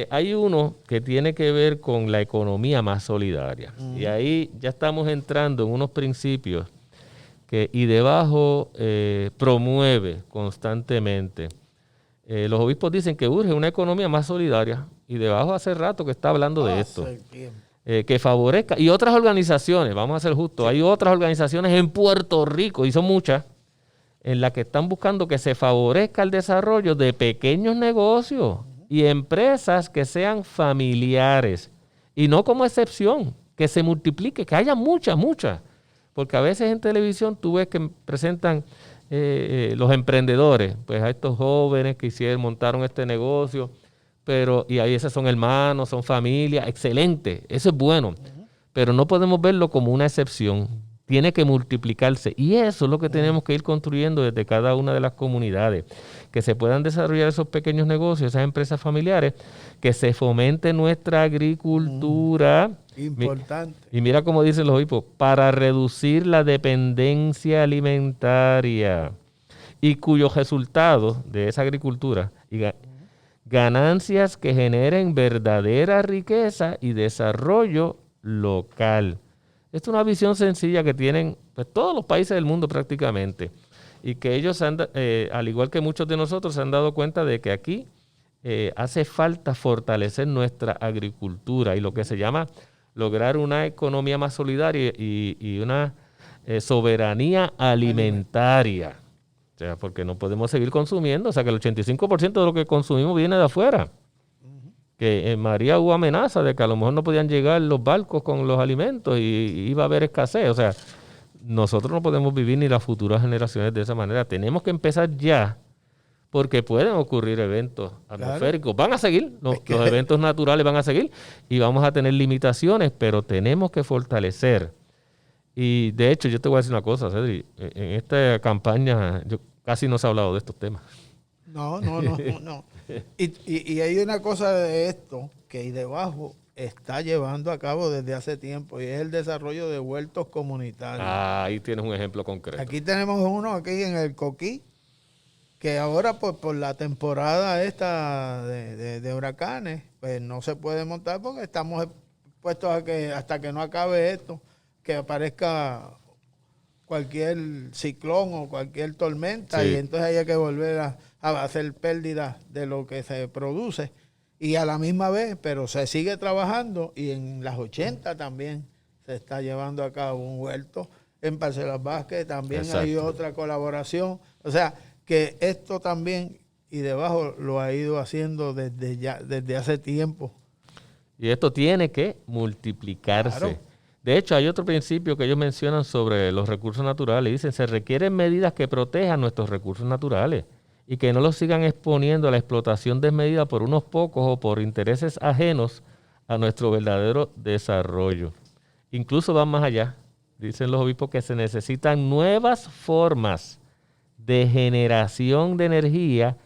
Hay uno que tiene que ver con la economía más solidaria. Y ahí ya estamos entrando en unos principios que IDEBAJO promueve constantemente. Los obispos dicen que urge una economía más solidaria y debajo hace rato que está hablando de esto. Hace tiempo. Que favorezca. Y otras organizaciones, vamos a ser justos, hay otras organizaciones en Puerto Rico, y son muchas, en las que están buscando que se favorezca el desarrollo de pequeños negocios y empresas que sean familiares. Y no como excepción, que se multiplique, que haya muchas. Porque a veces en televisión tú ves que presentan los emprendedores, pues a estos jóvenes que montaron este negocio, y ahí esos son hermanos, son familia, excelente, eso es bueno. Pero no podemos verlo como una excepción, tiene que multiplicarse. Y eso es lo que tenemos que ir construyendo desde cada una de las comunidades, que se puedan desarrollar esos pequeños negocios, esas empresas familiares, que se fomente nuestra agricultura. Importante. Y mira cómo dicen los obispos, para reducir la dependencia alimentaria, y cuyos resultados de esa agricultura y ganancias que generen verdadera riqueza y desarrollo local. Esta es una visión sencilla que tienen pues, todos los países del mundo prácticamente, y que ellos, al igual que muchos de nosotros, se han dado cuenta de que aquí hace falta fortalecer nuestra agricultura y lo que se llama lograr una economía más solidaria y una soberanía alimentaria. O sea, porque no podemos seguir consumiendo. O sea, que el 85% de lo que consumimos viene de afuera. Que en María hubo amenaza de que a lo mejor no podían llegar los barcos con los alimentos y iba a haber escasez. O sea, nosotros no podemos vivir ni las futuras generaciones de esa manera. Tenemos que empezar ya, porque pueden ocurrir eventos atmosféricos. Van a seguir, los eventos naturales van a seguir y vamos a tener limitaciones, pero tenemos que fortalecer. Y de hecho, yo te voy a decir una cosa, Cedric, en esta campaña casi no se ha hablado de estos temas. No. Y hay una cosa de esto que ahí debajo está llevando a cabo desde hace tiempo, y es el desarrollo de huertos comunitarios. Ahí tienes un ejemplo concreto. Aquí tenemos uno aquí en el Coquí, que ahora por la temporada esta de huracanes, pues no se puede montar porque estamos expuestos a que hasta que no acabe esto, que aparezca cualquier ciclón o cualquier tormenta, y entonces hay que volver a hacer pérdidas de lo que se produce. Y a la misma vez, pero se sigue trabajando, y en las 80 también se está llevando a cabo un huerto. En Parcelas Vázquez también hay otra colaboración. O sea, que esto también, y debajo lo ha ido haciendo desde hace tiempo. Y esto tiene que multiplicarse. Claro. De hecho, hay otro principio que ellos mencionan sobre los recursos naturales. Dicen, se requieren medidas que protejan nuestros recursos naturales y que no los sigan exponiendo a la explotación desmedida por unos pocos o por intereses ajenos a nuestro verdadero desarrollo. Incluso van más allá. Dicen los obispos que se necesitan nuevas formas de generación de energía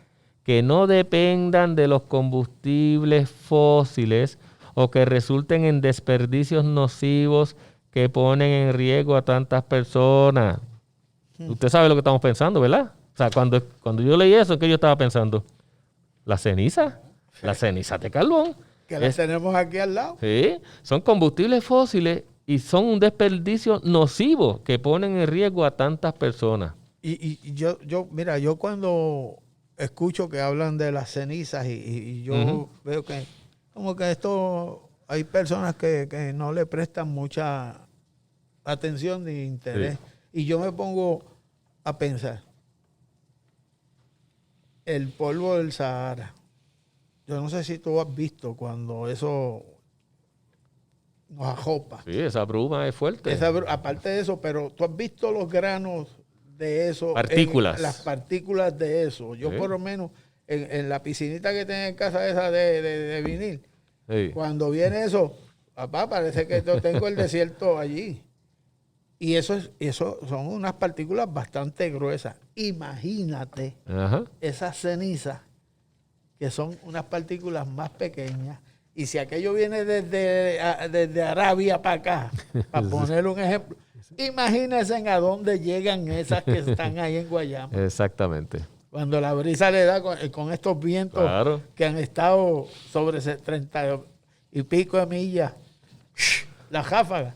que no dependan de los combustibles fósiles o que resulten en desperdicios nocivos que ponen en riesgo a tantas personas. Usted sabe lo que estamos pensando, ¿verdad? O sea, cuando yo leí eso, ¿qué yo estaba pensando? La ceniza de carbón. Que la tenemos aquí al lado. Sí, son combustibles fósiles y son un desperdicio nocivo que ponen en riesgo a tantas personas. Y yo cuando escucho que hablan de las cenizas y yo veo que como que esto hay personas que no le prestan mucha atención ni interés. Sí. Y yo me pongo a pensar, el polvo del Sahara. Yo no sé si tú has visto cuando eso nos ajopa. Sí, esa bruma es fuerte. Aparte de eso, pero tú has visto los granos de eso. Partículas. Las partículas de eso. Yo por lo menos en la piscinita que tengo en casa esa de vinil, cuando viene eso, papá, parece que yo tengo el desierto allí. Y eso son unas partículas bastante gruesas. Imagínate esas cenizas, que son unas partículas más pequeñas. Y si aquello viene desde Arabia para acá, para poner un ejemplo, imagínense a dónde llegan esas que están ahí en Guayama. Exactamente. Cuando la brisa le da con estos vientos que han estado sobre 30 y pico de millas, la ráfaga.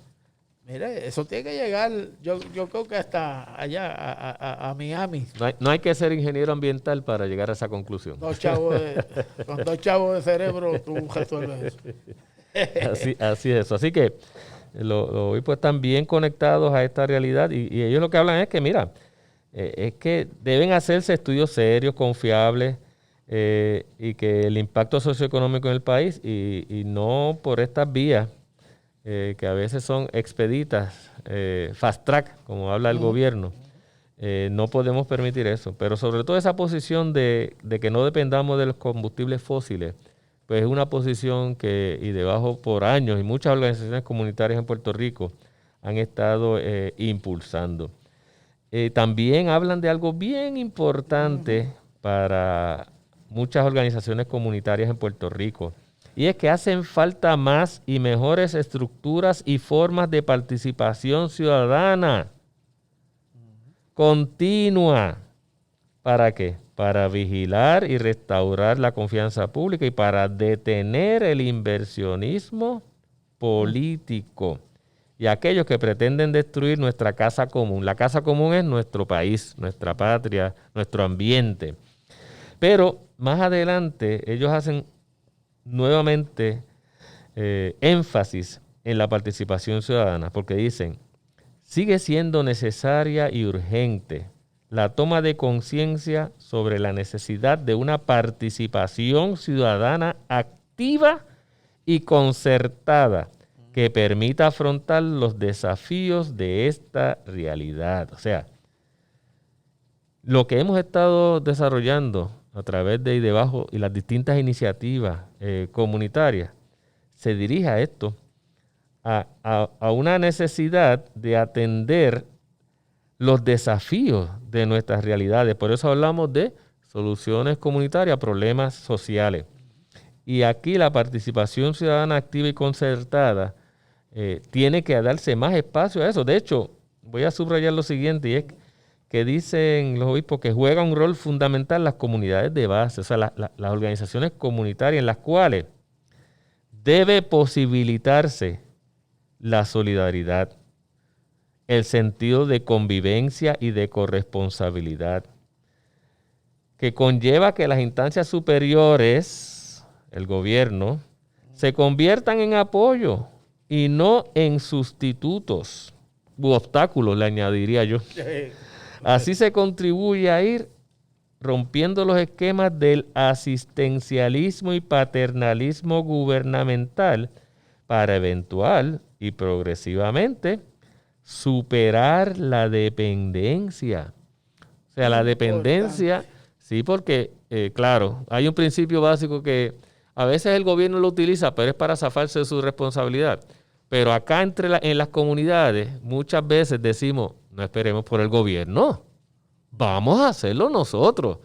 Mire, eso tiene que llegar, yo creo que hasta allá, a Miami. No hay que ser ingeniero ambiental para llegar a esa conclusión. Con 2 chavos de cerebro tú resuelves eso. Así es. Así que los obispos están bien conectados a esta realidad y ellos lo que hablan es que, mira, es que deben hacerse estudios serios, confiables, y que el impacto socioeconómico en el país y no por estas vías que a veces son expeditas, fast track, como habla el gobierno, no podemos permitir eso. Pero sobre todo esa posición de que no dependamos de los combustibles fósiles, pues es una posición que, y debajo por años, y muchas organizaciones comunitarias en Puerto Rico han estado impulsando. También hablan de algo bien importante para muchas organizaciones comunitarias en Puerto Rico, y es que hacen falta más y mejores estructuras y formas de participación ciudadana continua. ¿Para qué? Para vigilar y restaurar la confianza pública y para detener el inversionismo político y aquellos que pretenden destruir nuestra casa común. La casa común es nuestro país, nuestra patria, nuestro ambiente. Pero más adelante ellos hacen nuevamente énfasis en la participación ciudadana, porque dicen, sigue siendo necesaria y urgente la toma de conciencia sobre la necesidad de una participación ciudadana activa y concertada que permita afrontar los desafíos de esta realidad. O sea, lo que hemos estado desarrollando a través de IDEBAJO y las distintas iniciativas comunitarias se dirige a esto, a una necesidad de atender los desafíos de nuestras realidades. Por eso hablamos de soluciones comunitarias a problemas sociales. Y aquí la participación ciudadana activa y concertada tiene que darse más espacio a eso. De hecho, voy a subrayar lo siguiente, y es que dicen los obispos que juega un rol fundamental las comunidades de base, o sea, las organizaciones comunitarias en las cuales debe posibilitarse la solidaridad, el sentido de convivencia y de corresponsabilidad, que conlleva que las instancias superiores, el gobierno, se conviertan en apoyo y no en sustitutos u obstáculos, le añadiría yo. Así se contribuye a ir rompiendo los esquemas del asistencialismo y paternalismo gubernamental para eventual y progresivamente superar la dependencia. O sea, la dependencia, sí, porque, claro, hay un principio básico que a veces el gobierno lo utiliza, pero es para zafarse de su responsabilidad. Pero acá en las comunidades muchas veces decimos, no esperemos por el gobierno, vamos a hacerlo nosotros.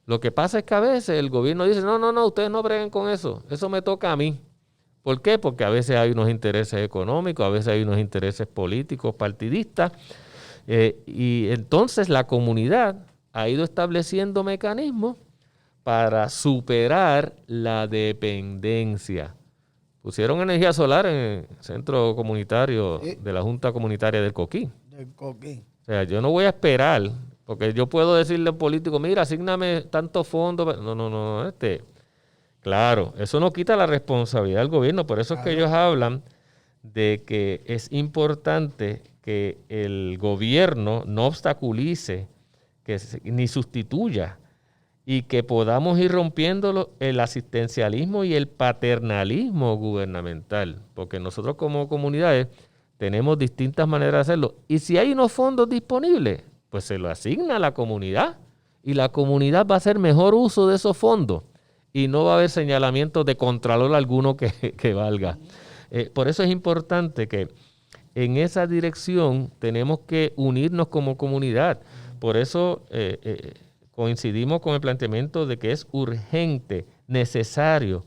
Lo que pasa es que a veces el gobierno dice, no, ustedes no breguen con eso me toca a mí. ¿Por qué? Porque a veces hay unos intereses económicos, a veces hay unos intereses políticos, partidistas, y entonces la comunidad ha ido estableciendo mecanismos para superar la dependencia. Pusieron energía solar en el centro comunitario de la Junta Comunitaria del Coquí. O sea, yo no voy a esperar, porque yo puedo decirle al político, mira, asígname tantos fondos. No, claro, eso no quita la responsabilidad del gobierno. Por eso es que ellos hablan de que es importante que el gobierno no obstaculice ni sustituya y que podamos ir rompiendo el asistencialismo y el paternalismo gubernamental, porque nosotros como comunidades tenemos distintas maneras de hacerlo. Y si hay unos fondos disponibles, pues se lo asigna a la comunidad y la comunidad va a hacer mejor uso de esos fondos y no va a haber señalamientos de contralor alguno que valga. Por eso es importante que en esa dirección tenemos que unirnos como comunidad. Por eso coincidimos con el planteamiento de que es urgente, necesario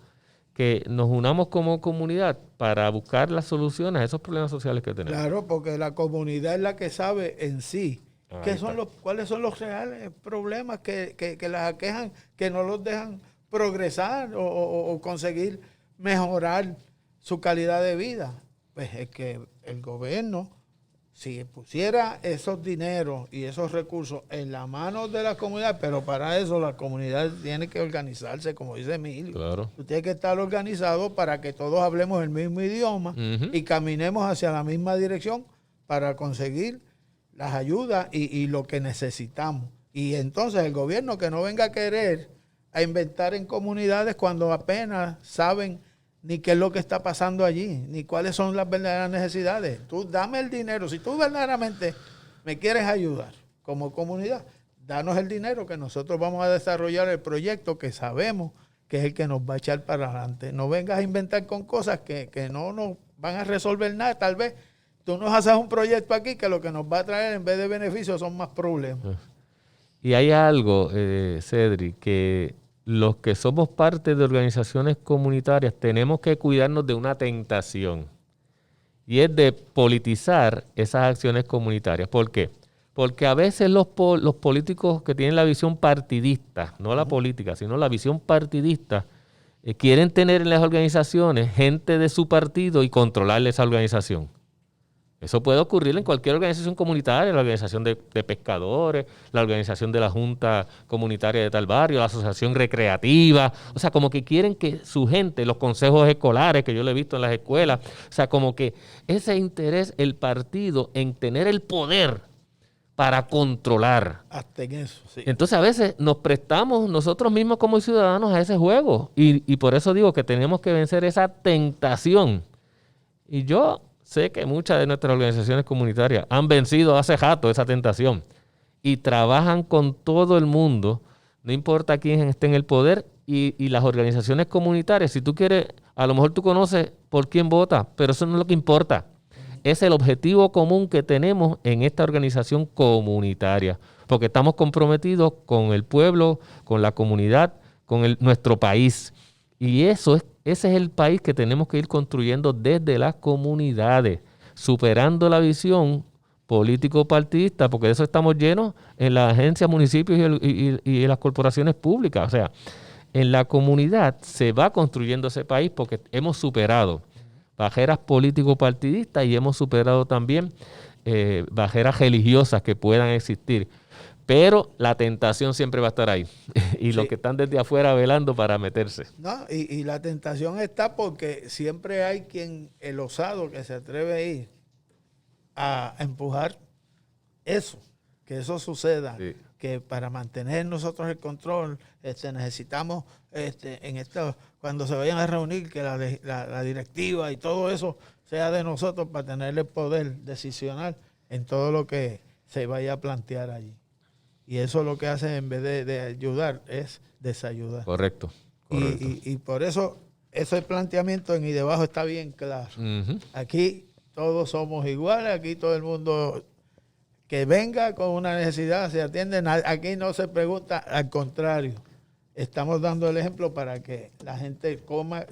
que nos unamos como comunidad para buscar las soluciones a esos problemas sociales que tenemos. Claro, porque la comunidad es la que sabe en sí cuáles son los reales problemas que las aquejan, que no los dejan progresar o conseguir mejorar su calidad de vida. Pues es que el gobierno si pusiera esos dineros y esos recursos en las manos de la comunidad, pero para eso la comunidad tiene que organizarse, como dice Emilio. Claro. Tú tienes que estar organizado para que todos hablemos el mismo idioma y caminemos hacia la misma dirección para conseguir las ayudas y lo que necesitamos. Y entonces el gobierno que no venga a querer a inventar en comunidades cuando apenas saben ni qué es lo que está pasando allí, ni cuáles son las verdaderas necesidades. Tú dame el dinero. Si tú verdaderamente me quieres ayudar como comunidad, danos el dinero que nosotros vamos a desarrollar el proyecto que sabemos que es el que nos va a echar para adelante. No vengas a inventar con cosas que no nos van a resolver nada. Tal vez tú nos haces un proyecto aquí que lo que nos va a traer en vez de beneficios son más problemas. Y hay algo, Cedric, que los que somos parte de organizaciones comunitarias tenemos que cuidarnos de una tentación, y es de politizar esas acciones comunitarias. ¿Por qué? Porque a veces los políticos que tienen la visión partidista, no la política, sino la visión partidista, quieren tener en las organizaciones gente de su partido y controlar esa organización. Eso puede ocurrir en cualquier organización comunitaria, la organización de pescadores, la organización de la junta comunitaria de tal barrio, la asociación recreativa. O sea, como que quieren que su gente, los consejos escolares que yo le he visto en las escuelas, o sea, como que ese interés, el partido en tener el poder para controlar. Hasta en eso, sí. Entonces a veces nos prestamos nosotros mismos como ciudadanos a ese juego. Y por eso digo que tenemos que vencer esa tentación. Y yo sé que muchas de nuestras organizaciones comunitarias han vencido hace rato esa tentación y trabajan con todo el mundo, no importa quién esté en el poder, y las organizaciones comunitarias, si tú quieres, a lo mejor tú conoces por quién vota, pero eso no es lo que importa. Es el objetivo común que tenemos en esta organización comunitaria, porque estamos comprometidos con el pueblo, con la comunidad, con nuestro país. Y ese es el país que tenemos que ir construyendo desde las comunidades, superando la visión político-partidista, porque de eso estamos llenos en las agencias, municipios y en las corporaciones públicas. O sea, en la comunidad se va construyendo ese país porque hemos superado barreras político-partidistas y hemos superado también barreras religiosas que puedan existir. Pero la tentación siempre va a estar ahí. Y los que están desde afuera velando para meterse. No, y la tentación está porque siempre hay el osado que se atreve a ir a empujar eso, que eso suceda. Sí. Que para mantener nosotros el control necesitamos cuando se vayan a reunir que la directiva y todo eso sea de nosotros para tener el poder decisional en todo lo que se vaya a plantear allí. Y eso lo que hace en vez de ayudar es desayudar. Correcto. Y por eso ese planteamiento en y debajo está bien claro. Uh-huh. Aquí todos somos iguales, aquí todo el mundo que venga con una necesidad se atiende. Aquí no se pregunta, al contrario. Estamos dando el ejemplo para que la gente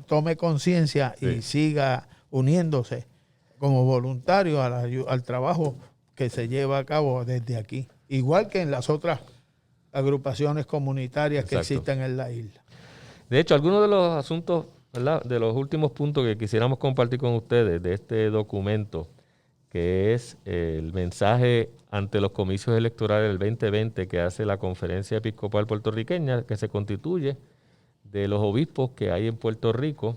tome conciencia y siga uniéndose como voluntario al trabajo que se lleva a cabo desde aquí. Igual que en las otras agrupaciones comunitarias que existen en la isla. De hecho, algunos de los asuntos, ¿verdad?, de los últimos puntos que quisiéramos compartir con ustedes de este documento, que es el mensaje ante los comicios electorales del 2020 que hace la Conferencia Episcopal Puertorriqueña, que se constituye de los obispos que hay en Puerto Rico,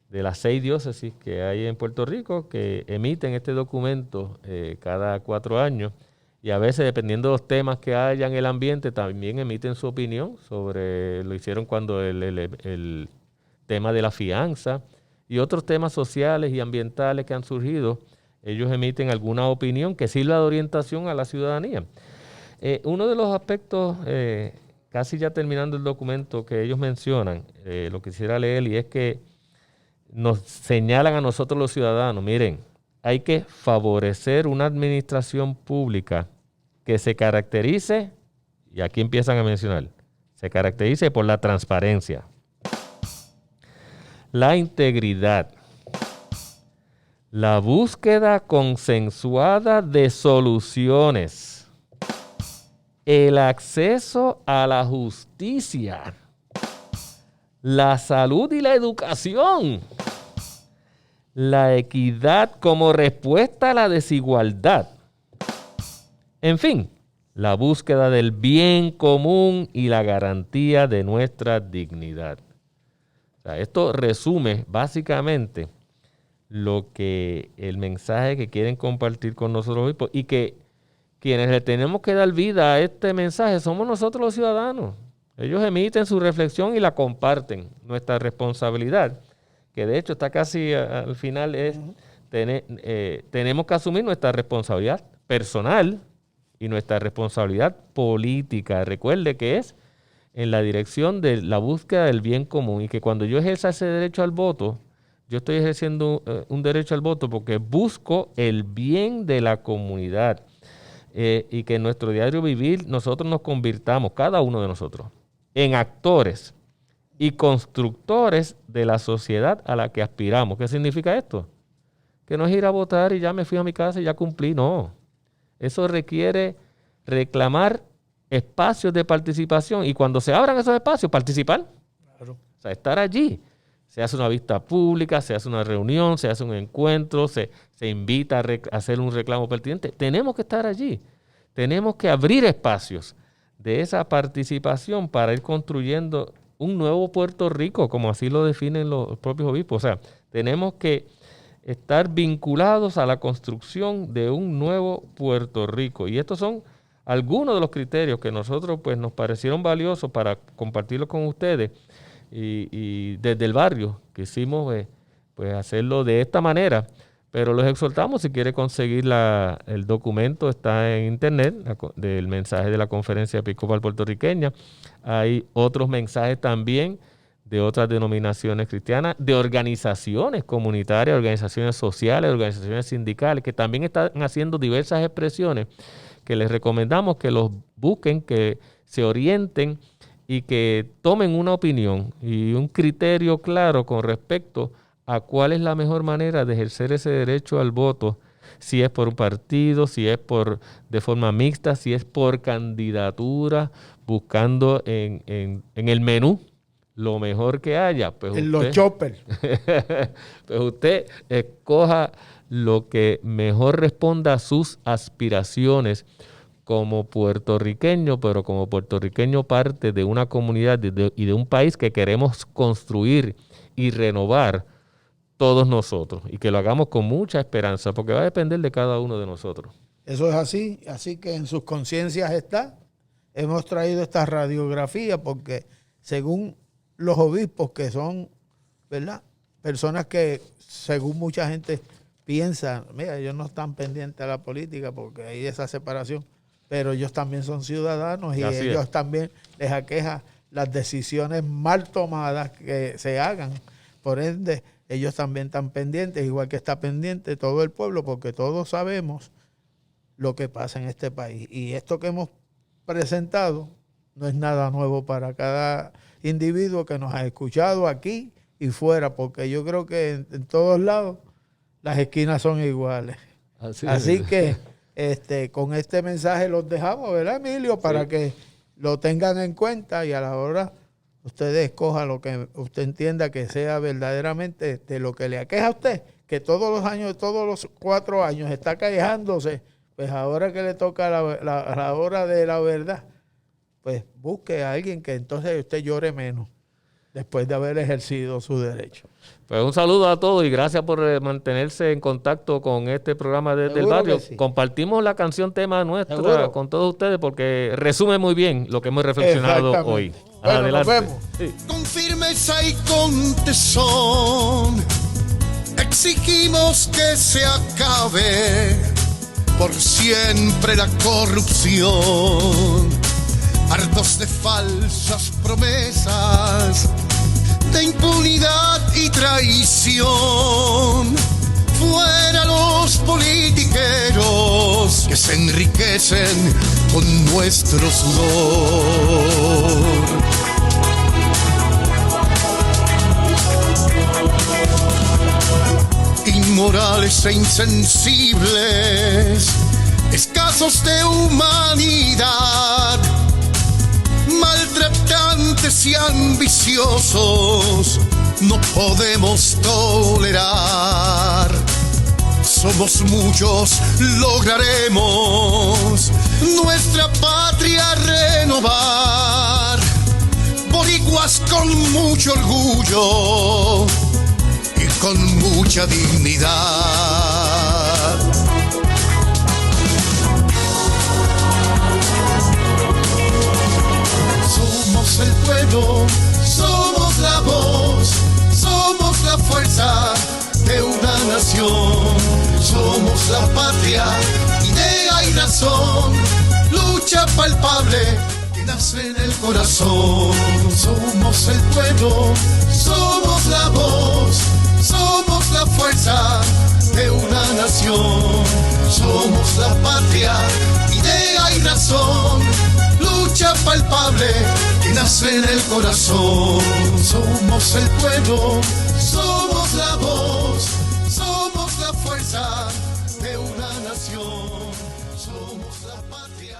de las 6 diócesis que hay en Puerto Rico, que emiten este documento cada 4 años. Y a veces, dependiendo de los temas que haya en el ambiente, también emiten su opinión sobre, lo hicieron cuando el tema de la fianza y otros temas sociales y ambientales que han surgido, ellos emiten alguna opinión que sirva de orientación a la ciudadanía. Uno de los aspectos, casi ya terminando el documento que ellos mencionan, lo quisiera leer, y es que nos señalan a nosotros los ciudadanos, miren, hay que favorecer una administración pública que se caracterice, y aquí empiezan a mencionar, se caracterice por la transparencia, la integridad, la búsqueda consensuada de soluciones, el acceso a la justicia, la salud y la educación, la equidad como respuesta a la desigualdad, En fin, la búsqueda del bien común y la garantía de nuestra dignidad. O sea, esto resume básicamente lo que el mensaje que quieren compartir con nosotros y que quienes le tenemos que dar vida a este mensaje somos nosotros los ciudadanos. Ellos emiten su reflexión y la comparten. Nuestra responsabilidad, que de hecho está casi al final, es tenemos que asumir nuestra responsabilidad personal y nuestra responsabilidad política. Recuerde que es en la dirección de la búsqueda del bien común y que cuando yo ejerza ese derecho al voto, yo estoy ejerciendo un derecho al voto porque busco el bien de la comunidad y que en nuestro diario vivir nosotros nos convirtamos, cada uno de nosotros, en actores y constructores de la sociedad a la que aspiramos. ¿Qué significa esto? Que no es ir a votar y ya me fui a mi casa y ya cumplí. No. Eso requiere reclamar espacios de participación y cuando se abran esos espacios, participar. Claro. O sea, estar allí. Se hace una vista pública, se hace una reunión, se hace un encuentro, se invita a hacer un reclamo pertinente. Tenemos que estar allí. Tenemos que abrir espacios de esa participación para ir construyendo un nuevo Puerto Rico, como así lo definen los propios obispos. O sea, tenemos que estar vinculados a la construcción de un nuevo Puerto Rico. Y estos son algunos de los criterios que nosotros pues, nos parecieron valiosos para compartirlos con ustedes. Y desde el barrio quisimos pues hacerlo de esta manera, pero los exhortamos, si quiere conseguir el documento, está en internet, del mensaje de la Conferencia Episcopal Puertorriqueña. Hay otros mensajes también de otras denominaciones cristianas, de organizaciones comunitarias, organizaciones sociales, organizaciones sindicales, que también están haciendo diversas expresiones, que les recomendamos que los busquen, que se orienten y que tomen una opinión y un criterio claro con respecto a cuál es la mejor manera de ejercer ese derecho al voto, si es por un partido, si es de forma mixta, si es por candidatura, buscando en el menú lo mejor que haya. Pues en los choppers. Pues usted escoja lo que mejor responda a sus aspiraciones como puertorriqueño, pero como puertorriqueño parte de una comunidad y de un país que queremos construir y renovar todos nosotros, y que lo hagamos con mucha esperanza, porque va a depender de cada uno de nosotros. Eso es así que en sus conciencias está. Hemos traído esta radiografía porque según los obispos, que son, ¿verdad?, personas que según mucha gente piensa, mira, ellos no están pendientes a la política porque hay esa separación, pero ellos también son ciudadanos y ellos también les aqueja las decisiones mal tomadas que se hagan. Por ende, ellos también están pendientes, igual que está pendiente todo el pueblo, porque todos sabemos lo que pasa en este país. Y esto que hemos presentado no es nada nuevo para cada individuo que nos ha escuchado aquí y fuera, porque yo creo que en todos lados las esquinas son iguales. Así que con este mensaje los dejamos, ¿verdad, Emilio? Para que lo tengan en cuenta y a la hora usted escoja lo que usted entienda que sea verdaderamente de lo que le aqueja a usted, que todos los años, todos los 4 años está quejándose, pues ahora que le toca la hora de la verdad, pues busque a alguien que entonces usted llore menos después de haber ejercido su derecho. Pues un saludo a todos y gracias por mantenerse en contacto con este programa desde el barrio. Sí. Compartimos la canción tema nuestra con todos ustedes porque resume muy bien lo que hemos reflexionado hoy. Bueno, adelante. Nos vemos. Sí. Con firmeza y con tesón exigimos que se acabe por siempre la corrupción. Hartos de falsas promesas, de impunidad y traición. Fuera los politiqueros que se enriquecen con nuestro sudor. Inmorales e insensibles, escasos de humanidad, maltratantes y ambiciosos, no podemos tolerar. Somos muchos, lograremos nuestra patria renovar. Boricuas con mucho orgullo y con mucha dignidad. Somos el pueblo, somos la voz, somos la fuerza de una nación. Somos la patria, idea y razón, lucha palpable que nace en el corazón. Somos el pueblo, somos la voz, somos la fuerza de una nación. Somos la patria, idea y razón, lucha palpable que nace en el corazón. Somos el pueblo, somos la voz, somos la fuerza de una nación. Somos la patria.